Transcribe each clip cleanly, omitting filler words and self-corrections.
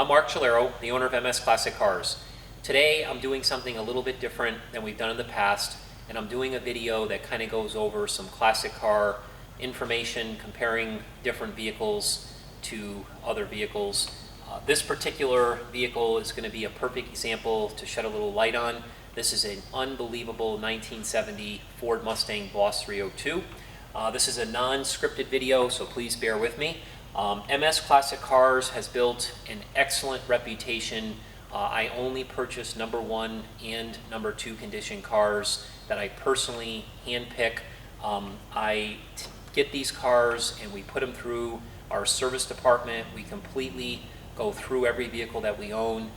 I'm Mark Chalero, the owner of MS Classic Cars. Today I'm doing something a little bit different than we've done in the past, and I'm doing a video that kind of goes over some classic car information, comparing different vehicles to other vehicles. This particular vehicle is going to be a perfect example to shed a little light on. This is an unbelievable 1970 Ford Mustang Boss 302. This is a non-scripted video, so please bear with me. MS Classic Cars has built an excellent reputation. I only purchase number 1 and number 2 condition cars that I personally handpick. I get these cars and we put them through our service department. We completely go through every vehicle that we own.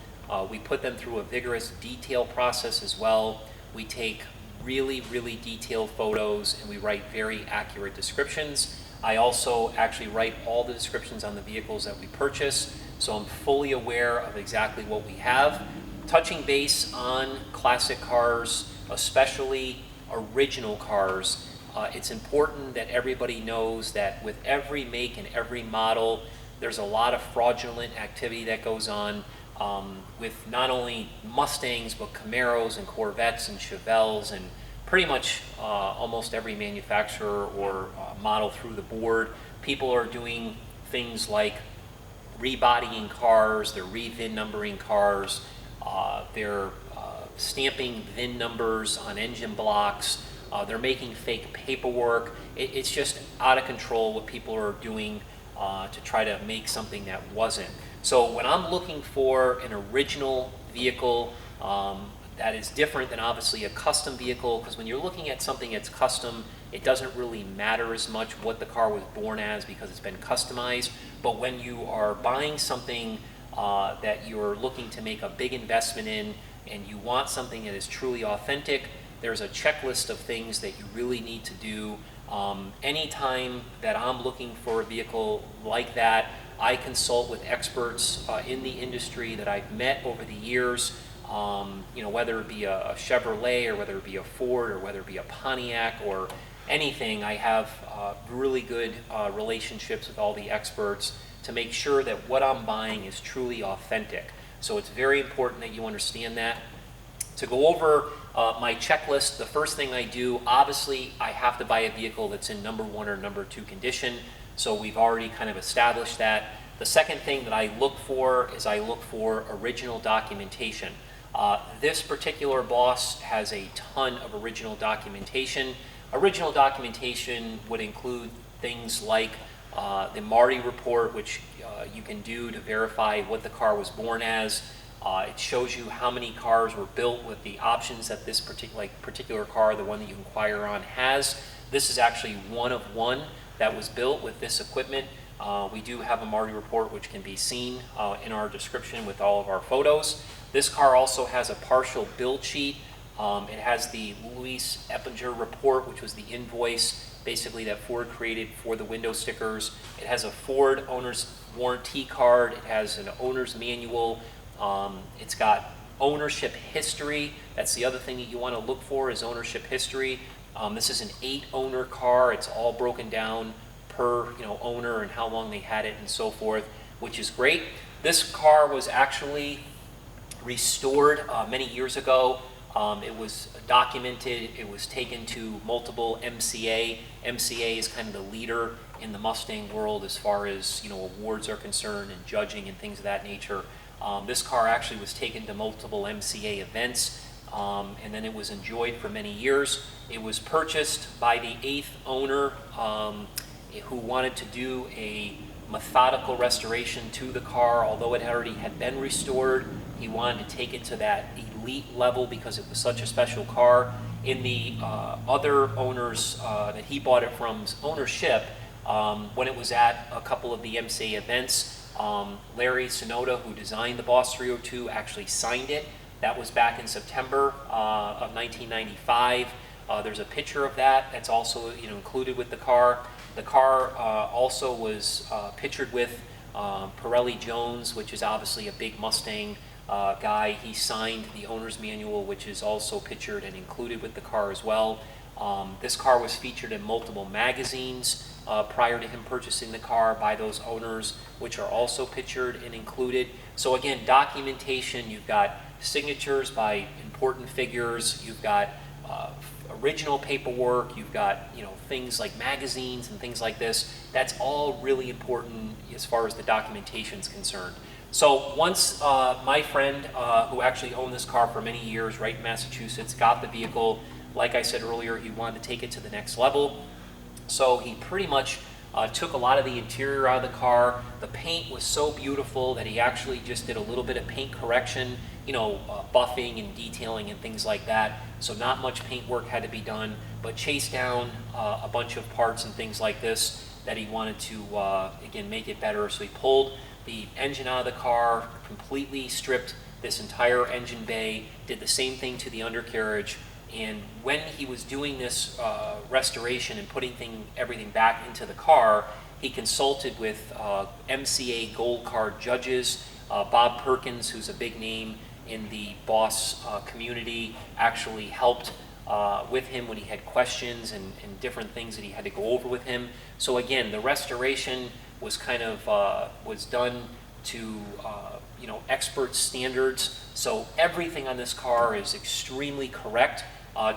We put them through a vigorous detail process as well. We take really detailed photos and we write very accurate descriptions. I also actually write all the descriptions on the vehicles that we purchase, so I'm fully aware of exactly what we have. Touching base on classic cars, especially original cars, it's important that everybody knows that with every make and every model, there's a lot of fraudulent activity that goes on with not only Mustangs, but Camaros and Corvettes and Chevelles and pretty much almost every manufacturer or model through the board. People are doing things like rebodying cars, they're re-VIN numbering cars, they're stamping VIN numbers on engine blocks, they're making fake paperwork. It's just out of control what people are doing to try to make something that wasn't. So when I'm looking for an original vehicle that is different than obviously a custom vehicle, because when you're looking at something that's custom, it doesn't really matter as much what the car was born as because it's been customized. But when you are buying something that you're looking to make a big investment in and you want something that is truly authentic, there's a checklist of things that you really need to do. Anytime that I'm looking for a vehicle like that, I consult with experts in the industry that I've met over the years. Whether it be a Chevrolet or whether it be a Ford or whether it be a Pontiac or anything, I have really good relationships with all the experts to make sure that what I'm buying is truly authentic. So it's very important that you understand that. To go over my checklist, the first thing I do, obviously I have to buy a vehicle that's in number 1 or number 2 condition. So we've already kind of established that. The second thing that I look for is I look for original documentation. This particular Boss has a ton of original documentation. Original documentation would include things like the Marty report, which you can do to verify what the car was born as. It shows you how many cars were built with the options that this particular car, the one that you inquire on, has. This is actually one of one that was built with this equipment. We do have a Marty report which can be seen in our description with all of our photos. This car also has a partial build sheet. It has the Louis Eppinger report, which was the invoice basically that Ford created for the window stickers. It has a Ford owner's warranty card. It has an owner's manual. It's got ownership history. That's the other thing that you want to look for is ownership history. This is an 8-owner car. It's all broken down per owner and how long they had it and so forth, which is great. This car was actually restored many years ago. It was documented. It was taken to multiple MCA. MCA is kind of the leader in the Mustang world as far as awards are concerned and judging and things of that nature. This car actually was taken to multiple MCA events, and then it was enjoyed for many years. It was purchased by the 8th owner who wanted to do a methodical restoration to the car. Although it already had been restored, he wanted to take it to that elite level because it was such a special car. In the other owners that he bought it from's ownership, when it was at a couple of the MCA events, Larry Sonoda, who designed the Boss 302, actually signed it. That was back in September of 1995. There's a picture of that that's also included with the car. The car also was pictured with Pirelli Jones, which is obviously a big Mustang guy. He signed the owner's manual, which is also pictured and included with the car as well. This car was featured in multiple magazines. prior to him purchasing the car by those owners, which are also pictured and included. So again, documentation, you've got signatures by important figures, you've got original paperwork, you've got things like magazines and things like this. That's all really important as far as the documentation is concerned. So once my friend who actually owned this car for many years right in Massachusetts got the vehicle, like I said earlier, he wanted to take it to the next level. So he pretty much took a lot of the interior out of the car. The paint was so beautiful that he actually just did a little bit of paint correction, buffing and detailing and things like that. So not much paint work had to be done, but chased down a bunch of parts and things like this that he wanted to, again, make it better. So he pulled the engine out of the car, completely stripped this entire engine bay, did the same thing to the undercarriage. And when he was doing this restoration and putting everything back into the car, he consulted with MCA Gold Card judges. Bob Perkins, who's a big name in the Boss community, actually helped with him when he had questions and different things that he had to go over with him. So again, the restoration was kind of was done to expert standards. So everything on this car is extremely correct.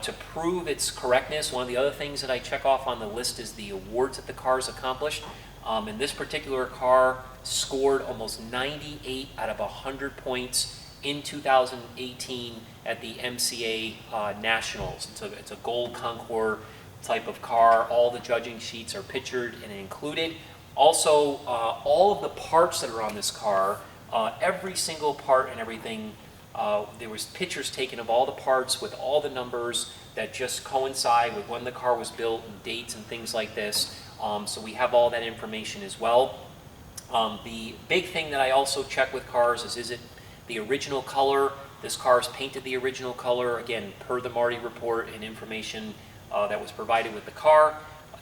To prove its correctness, one of the other things that I check off on the list is the awards that the car's accomplished. And this particular car scored almost 98 out of 100 points in 2018 at the MCA Nationals. It's a gold Concours type of car. All the judging sheets are pictured and included. Also, all of the parts that are on this car, every single part and everything, there was pictures taken of all the parts with all the numbers that just coincide with when the car was built and dates and things like this. So we have all that information as well. The big thing that I also check with cars is it the original color? This car is painted the original color, again, per the Marty report and information that was provided with the car.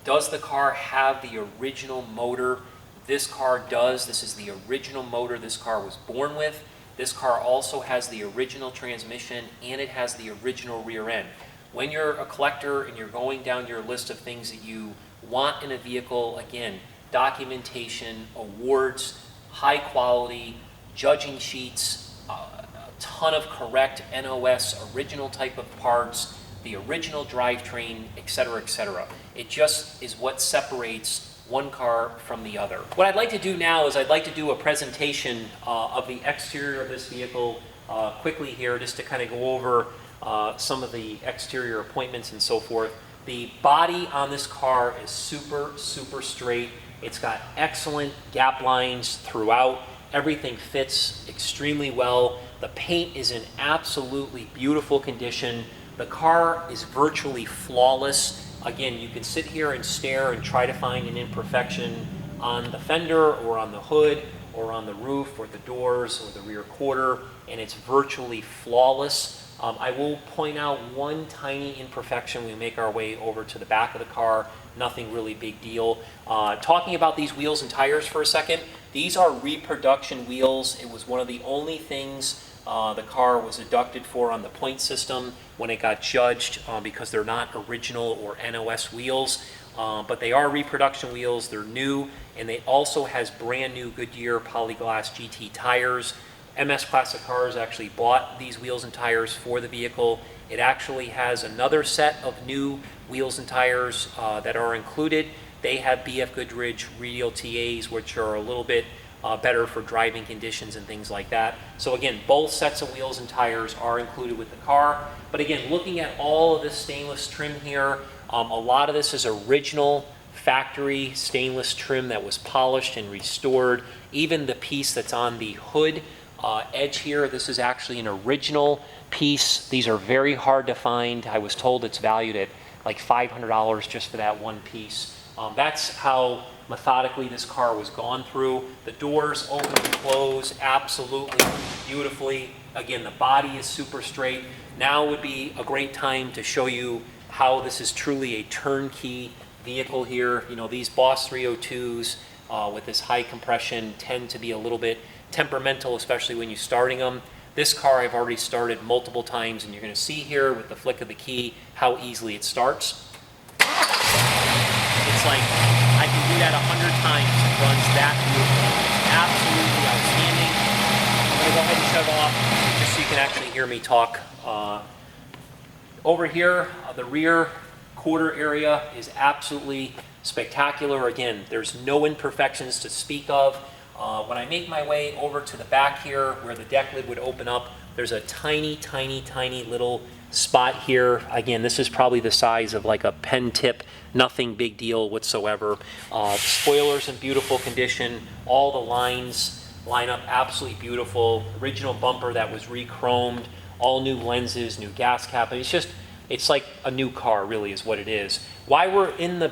Does the car have the original motor? This car does. This is the original motor this car was born with. This car also has the original transmission and it has the original rear end. When you're a collector and you're going down your list of things that you want in a vehicle, again, documentation, awards, high quality, judging sheets, a ton of correct NOS, original type of parts, the original drivetrain, etc., etc. It just is what separates one car from the other. What I'd like to do now is I'd like to do a presentation of the exterior of this vehicle quickly here, just to kind of go over some of the exterior appointments and so forth. The body on this car is super, super straight. It's got excellent gap lines throughout. Everything fits extremely well. The paint is in absolutely beautiful condition. The car is virtually flawless. Again, you can sit here and stare and try to find an imperfection on the fender or on the hood or on the roof or the doors or the rear quarter, and it's virtually flawless. I will point out one tiny imperfection. We make our way over to the back of the car. Nothing really big deal. Talking about these wheels and tires for a second, these are reproduction wheels. It was one of the only things the car was deducted for on the point system when it got judged because they're not original or NOS wheels, but they are reproduction wheels. They're new, and they also has brand new Goodyear Polyglass GT tires. MS Classic Cars actually bought these wheels and tires for the vehicle. It actually has another set of new wheels and tires that are included. They have BF Goodrich radial TAs, which are a little bit better for driving conditions and things like that. So again, both sets of wheels and tires are included with the car. But again, looking at all of this stainless trim here, a lot of this is original factory stainless trim that was polished and restored. Even the piece that's on the hood edge here, this is actually an original piece. These are very hard to find. I was told it's valued at like $500 just for that one piece. That's how methodically this car was gone through. The doors open and close absolutely beautifully. Again, the body is super straight. Now would be a great time to show you how this is truly a turnkey vehicle here. You know, these Boss 302s with this high compression tend to be a little bit temperamental, especially when you're starting them. This car I've already started multiple times, and you're going to see here with the flick of the key how easily it starts. It's like I can that 100 times, it runs that beautiful. It's absolutely outstanding. I'm going to go ahead and shut off just so you can actually hear me talk. Over here, the rear quarter area is absolutely spectacular. Again, there's no imperfections to speak of. When I make my way over to the back here where the deck lid would open up, there's a tiny, tiny, tiny little spot here. Again, this is probably the size of like a pen tip, nothing big deal whatsoever. Spoilers in beautiful condition. All the lines line up absolutely beautiful. Original bumper that was re-chromed, all new lenses, new gas cap. It's like a new car, really, is what it is. While we're in the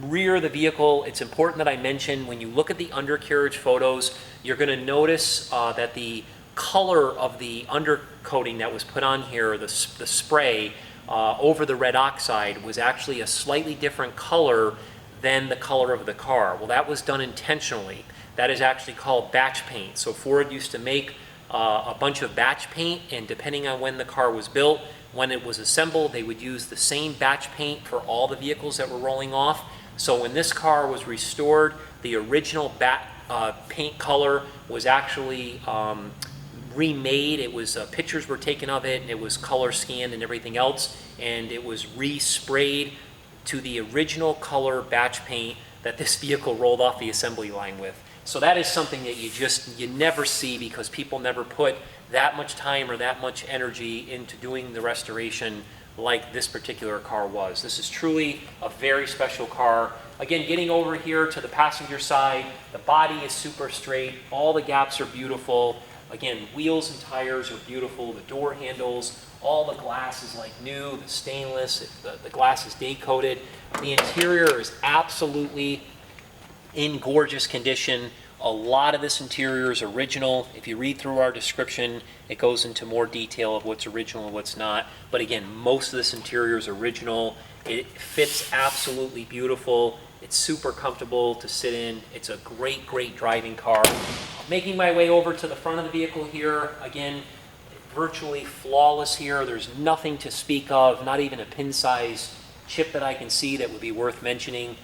rear of the vehicle, it's important that I mention, when you look at the undercarriage photos, you're going to notice that the color of the undercoating that was put on here, the spray over the red oxide, was actually a slightly different color than the color of the car. Well, that was done intentionally. That is actually called batch paint. So Ford used to make a bunch of batch paint, and depending on when the car was built, when it was assembled, they would use the same batch paint for all the vehicles that were rolling off. So when this car was restored, the original paint color was actually remade. It was pictures were taken of it, and it was color scanned and everything else, and it was resprayed to the original color batch paint that this vehicle rolled off the assembly line with. So that is something that you never see, because people never put that much time or that much energy into doing the restoration like this particular car was. This is truly a very special car. Again, getting over here to the passenger side, the body is super straight, all the gaps are beautiful. Again, wheels and tires are beautiful, the door handles, all the glass is like new, the stainless, the glass is day coated. The interior is absolutely in gorgeous condition. A lot of this interior is original. If you read through our description, it goes into more detail of what's original and what's not. But again, most of this interior is original. It fits absolutely beautiful. It's super comfortable to sit in. It's a great, great driving car. Making my way over to the front of the vehicle here. Again, virtually flawless here. There's nothing to speak of, not even a pin-size chip that I can see that would be worth mentioning.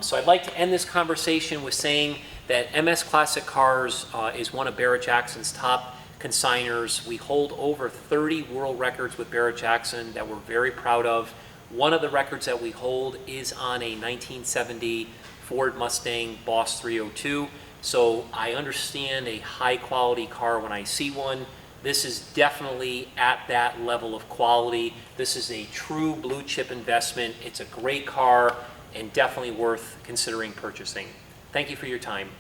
So I'd like to end this conversation with saying that MS Classic Cars is one of Barrett-Jackson's top consigners. We hold over 30 world records with Barrett-Jackson that we're very proud of. One of the records that we hold is on a 1970 Ford Mustang Boss 302. So I understand a high quality car when I see one. This is definitely at that level of quality. This is a true blue chip investment. It's a great car and definitely worth considering purchasing. Thank you for your time.